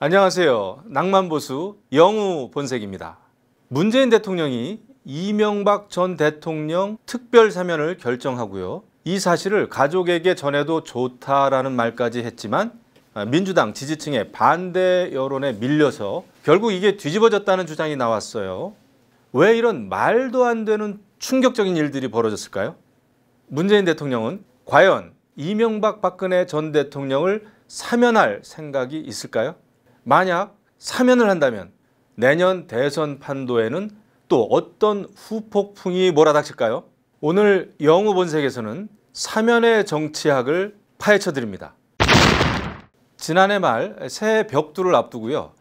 안녕하세요. 낭만보수 영우 본색입니다. 문재인 대통령이 이명박 전 대통령 특별 사면을 결정하고요. 이 사실을 가족에게 전해도 좋다라는 말까지 했지만 민주당 지지층의 반대 여론에 밀려서 결국 이게 뒤집어졌다는 주장이 나왔어요. 왜 이런 말도 안 되는 충격적인 일들이 벌어졌을까요? 문재인 대통령은 과연 이명박 박근혜 전 대통령을 사면할 생각이 있을까요? 만약 사면을 한다면 내년 대선 판도에는 또 어떤 후폭풍이 몰아닥칠까요? 오늘 영우 본색에서는 사면의 정치학을 파헤쳐 드립니다. 지난해 말 새해 벽두를 앞두고요.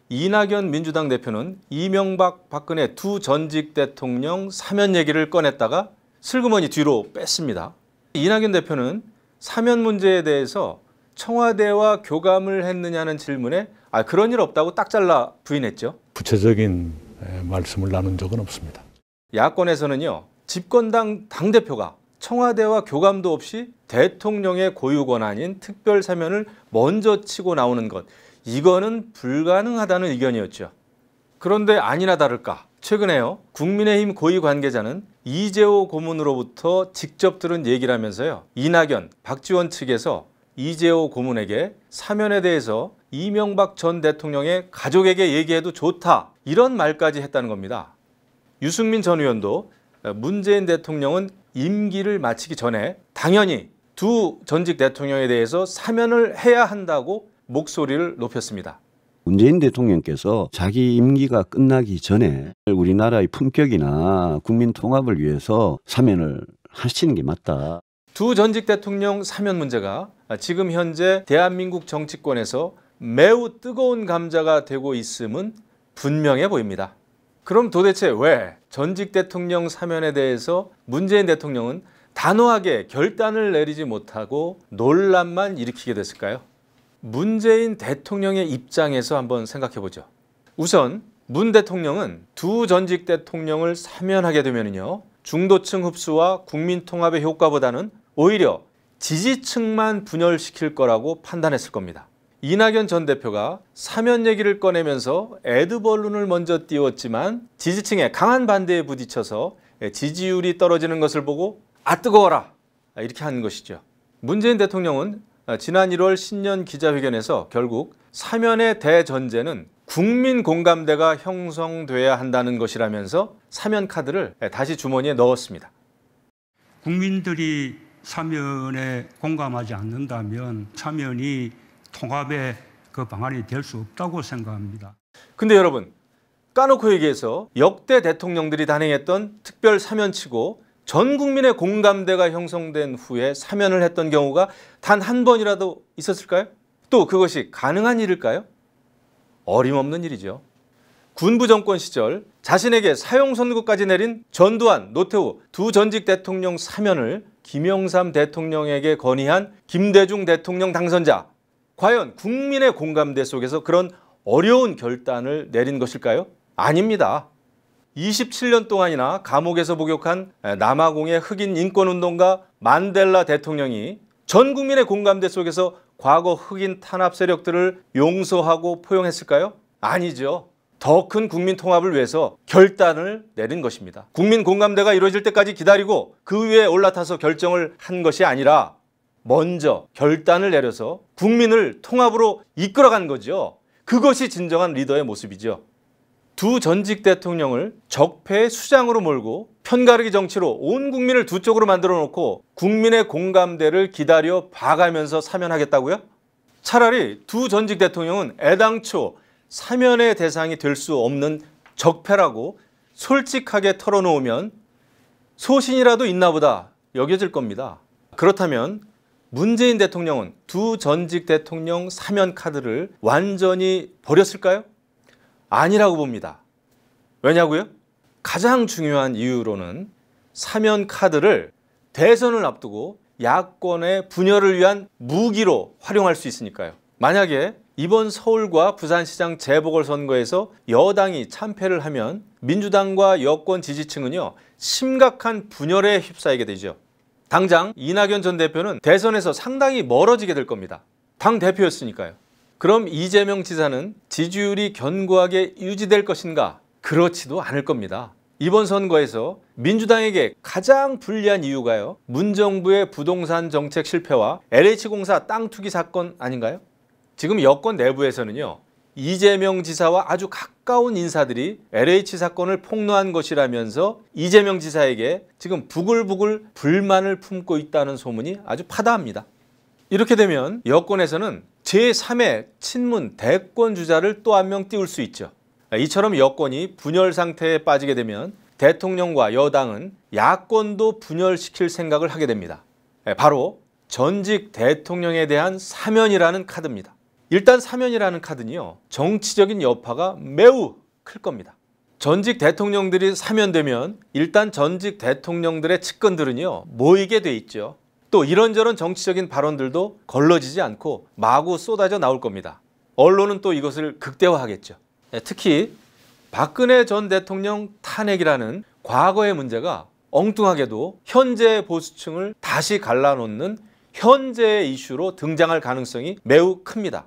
이낙연 민주당 대표는 이명박 박근혜 두 전직 대통령 사면 얘기를 꺼냈다가 슬그머니 뒤로 뺐습니다. 이낙연 대표는 사면 문제에 대해서 청와대와 교감을 했느냐는 질문에 그런 일 없다고 딱 잘라 부인했죠. 구체적인 말씀을 나눈 적은 없습니다. 야권에서는요, 집권당 당대표가 청와대와 교감도 없이 대통령의 고유 권한인 특별 사면을 먼저 치고 나오는 것, 이거는 불가능하다는 의견이었죠. 그런데 아니나 다를까 최근에요, 국민의힘 고위 관계자는 이재호 고문으로부터 직접 들은 얘기라면서요, 이낙연, 박지원 측에서 이재호 고문에게 사면에 대해서 이명박 전 대통령의 가족에게 얘기해도 좋다, 이런 말까지 했다는 겁니다. 유승민 전 의원도 문재인 대통령은 임기를 마치기 전에 당연히 두 전직 대통령에 대해서 사면을 해야 한다고 목소리를 높였습니다. 문재인 대통령께서 자기 임기가 끝나기 전에 우리나라의 품격이나 국민 통합을 위해서 사면을 하시는 게 맞다. 두 전직 대통령 사면 문제가 지금 현재 대한민국 정치권에서 매우 뜨거운 감자가 되고 있음은 분명해 보입니다. 그럼 도대체 왜 전직 대통령 사면에 대해서 문재인 대통령은 단호하게 결단을 내리지 못하고 논란만 일으키게 됐을까요? 문재인 대통령의 입장에서 한번 생각해 보죠. 우선 문 대통령은 두 전직 대통령을 사면하게 되면요, 중도층 흡수와 국민 통합의 효과보다는 오히려 지지층만 분열시킬 거라고 판단했을 겁니다. 이낙연 전 대표가 사면 얘기를 꺼내면서 애드벌룬을 먼저 띄웠지만 지지층의 강한 반대에 부딪혀서 지지율이 떨어지는 것을 보고 뜨거워라, 이렇게 한 것이죠. 문재인 대통령은 지난 1월 신년 기자회견에서 결국 사면의 대전제는 국민 공감대가 형성돼야 한다는 것이라면서 사면 카드를 다시 주머니에 넣었습니다. 국민들이 사면에 공감하지 않는다면 사면이 통합의 그 방안이 될 수 없다고 생각합니다. 근데 여러분, 까놓고 얘기해서 역대 대통령들이 단행했던 특별 사면치고 전 국민의 공감대가 형성된 후에 사면을 했던 경우가 단 한 번이라도 있었을까요? 또 그것이 가능한 일일까요? 어림없는 일이죠. 군부 정권 시절 자신에게 사형 선고까지 내린 전두환, 노태우 두 전직 대통령 사면을 김영삼 대통령에게 건의한 김대중 대통령 당선자, 과연 국민의 공감대 속에서 그런 어려운 결단을 내린 것일까요? 아닙니다. 27년 동안이나 감옥에서 복역한 남아공의 흑인 인권운동가 만델라 대통령이 전 국민의 공감대 속에서 과거 흑인 탄압 세력들을 용서하고 포용했을까요? 아니죠. 더 큰 국민 통합을 위해서 결단을 내린 것입니다. 국민 공감대가 이루어질 때까지 기다리고 그 위에 올라타서 결정을 한 것이 아니라 먼저 결단을 내려서 국민을 통합으로 이끌어간 거죠. 그것이 진정한 리더의 모습이죠. 두 전직 대통령을 적폐의 수장으로 몰고 편가르기 정치로 온 국민을 두 쪽으로 만들어 놓고 국민의 공감대를 기다려 봐가면서 사면하겠다고요? 차라리 두 전직 대통령은 애당초 사면의 대상이 될 수 없는 적폐라고 솔직하게 털어놓으면 소신이라도 있나 보다 여겨질 겁니다. 그렇다면 문재인 대통령은 두 전직 대통령 사면 카드를 완전히 버렸을까요? 아니라고 봅니다. 왜냐고요? 가장 중요한 이유로는 사면 카드를 대선을 앞두고 야권의 분열을 위한 무기로 활용할 수 있으니까요. 만약에 이번 서울과 부산시장 재보궐선거에서 여당이 참패를 하면 민주당과 여권 지지층은요, 심각한 분열에 휩싸이게 되죠. 당장 이낙연 전 대표는 대선에서 상당히 멀어지게 될 겁니다. 당 대표였으니까요. 그럼 이재명 지사는 지지율이 견고하게 유지될 것인가? 그렇지도 않을 겁니다. 이번 선거에서 민주당에게 가장 불리한 이유가요, 문정부의 부동산 정책 실패와 LH공사 땅 투기 사건 아닌가요? 지금 여권 내부에서는요, 이재명 지사와 아주 가까운 인사들이 LH 사건을 폭로한 것이라면서 이재명 지사에게 지금 부글부글 불만을 품고 있다는 소문이 아주 파다합니다. 이렇게 되면 여권에서는 제3의 친문 대권 주자를 또 한 명 띄울 수 있죠. 이처럼 여권이 분열 상태에 빠지게 되면 대통령과 여당은 야권도 분열시킬 생각을 하게 됩니다. 바로 전직 대통령에 대한 사면이라는 카드입니다. 일단 사면이라는 카드는요, 정치적인 여파가 매우 클 겁니다. 전직 대통령들이 사면되면 일단 전직 대통령들의 측근들은요, 모이게 돼 있죠. 또 이런저런 정치적인 발언들도 걸러지지 않고 마구 쏟아져 나올 겁니다. 언론은 또 이것을 극대화하겠죠. 특히 박근혜 전 대통령 탄핵이라는 과거의 문제가 엉뚱하게도 현재 보수층을 다시 갈라놓는 현재의 이슈로 등장할 가능성이 매우 큽니다.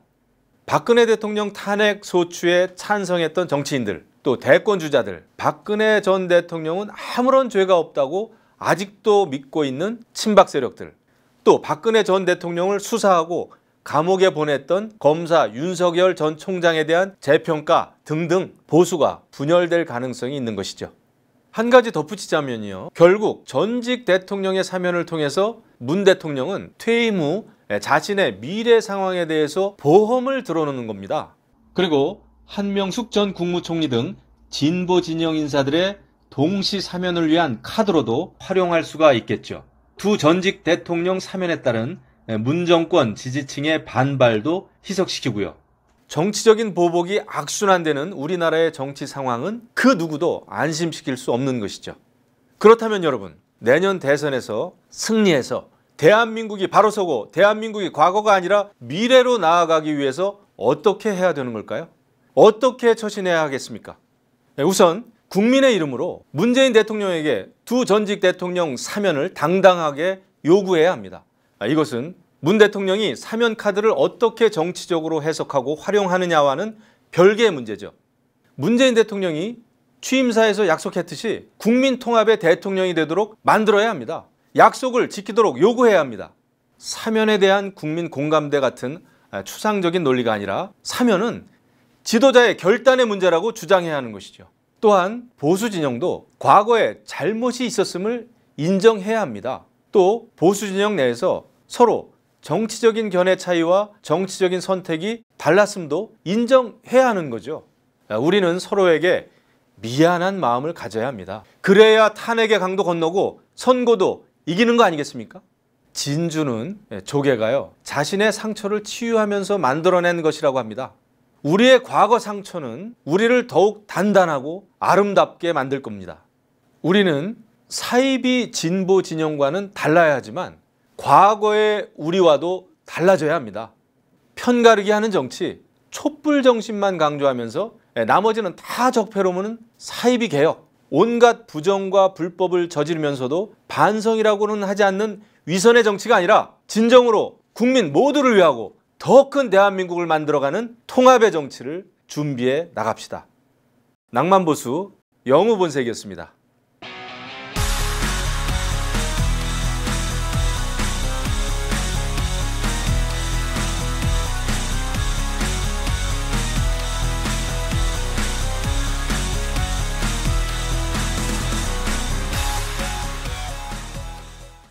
박근혜 대통령 탄핵 소추에 찬성했던 정치인들, 또 대권 주자들, 박근혜 전 대통령은 아무런 죄가 없다고 아직도 믿고 있는 친박 세력들, 또 박근혜 전 대통령을 수사하고 감옥에 보냈던 검사 윤석열 전 총장에 대한 재평가 등등 보수가 분열될 가능성이 있는 것이죠. 한 가지 덧붙이자면요, 결국 전직 대통령의 사면을 통해서 문 대통령은 퇴임 후 자신의 미래 상황에 대해서 보험을 들어놓는 겁니다. 그리고 한명숙 전 국무총리 등 진보 진영 인사들의 동시 사면을 위한 카드로도 활용할 수가 있겠죠. 두 전직 대통령 사면에 따른 문 정권 지지층의 반발도 희석시키고요. 정치적인 보복이 악순환되는 우리나라의 정치 상황은 그 누구도 안심시킬 수 없는 것이죠. 그렇다면 여러분, 내년 대선에서 승리해서 대한민국이 바로 서고 대한민국이 과거가 아니라 미래로 나아가기 위해서 어떻게 해야 되는 걸까요? 어떻게 처신해야 하겠습니까? 우선 국민의 이름으로 문재인 대통령에게 두 전직 대통령 사면을 당당하게 요구해야 합니다. 이것은 문 대통령이 사면 카드를 어떻게 정치적으로 해석하고 활용하느냐와는 별개의 문제죠. 문재인 대통령이 취임사에서 약속했듯이 국민 통합의 대통령이 되도록 만들어야 합니다. 약속을 지키도록 요구해야 합니다. 사면에 대한 국민 공감대 같은 추상적인 논리가 아니라 사면은 지도자의 결단의 문제라고 주장해야 하는 것이죠. 또한 보수 진영도 과거에 잘못이 있었음을 인정해야 합니다. 또 보수 진영 내에서 서로 정치적인 견해 차이와 정치적인 선택이 달랐음도 인정해야 하는 거죠. 우리는 서로에게 미안한 마음을 가져야 합니다. 그래야 탄핵의 강도 건너고 선고도 이기는 거 아니겠습니까? 진주는 조개가요, 자신의 상처를 치유하면서 만들어낸 것이라고 합니다. 우리의 과거 상처는 우리를 더욱 단단하고 아름답게 만들 겁니다. 우리는 사이비 진보 진영과는 달라야 하지만 과거의 우리와도 달라져야 합니다. 편가르기 하는 정치, 촛불 정신만 강조하면서 나머지는 다 적폐로는 사이비 개혁, 온갖 부정과 불법을 저지르면서도 반성이라고는 하지 않는 위선의 정치가 아니라 진정으로 국민 모두를 위하고 더 큰 대한민국을 만들어가는 통합의 정치를 준비해 나갑시다. 낭만보수 영우본색이었습니다.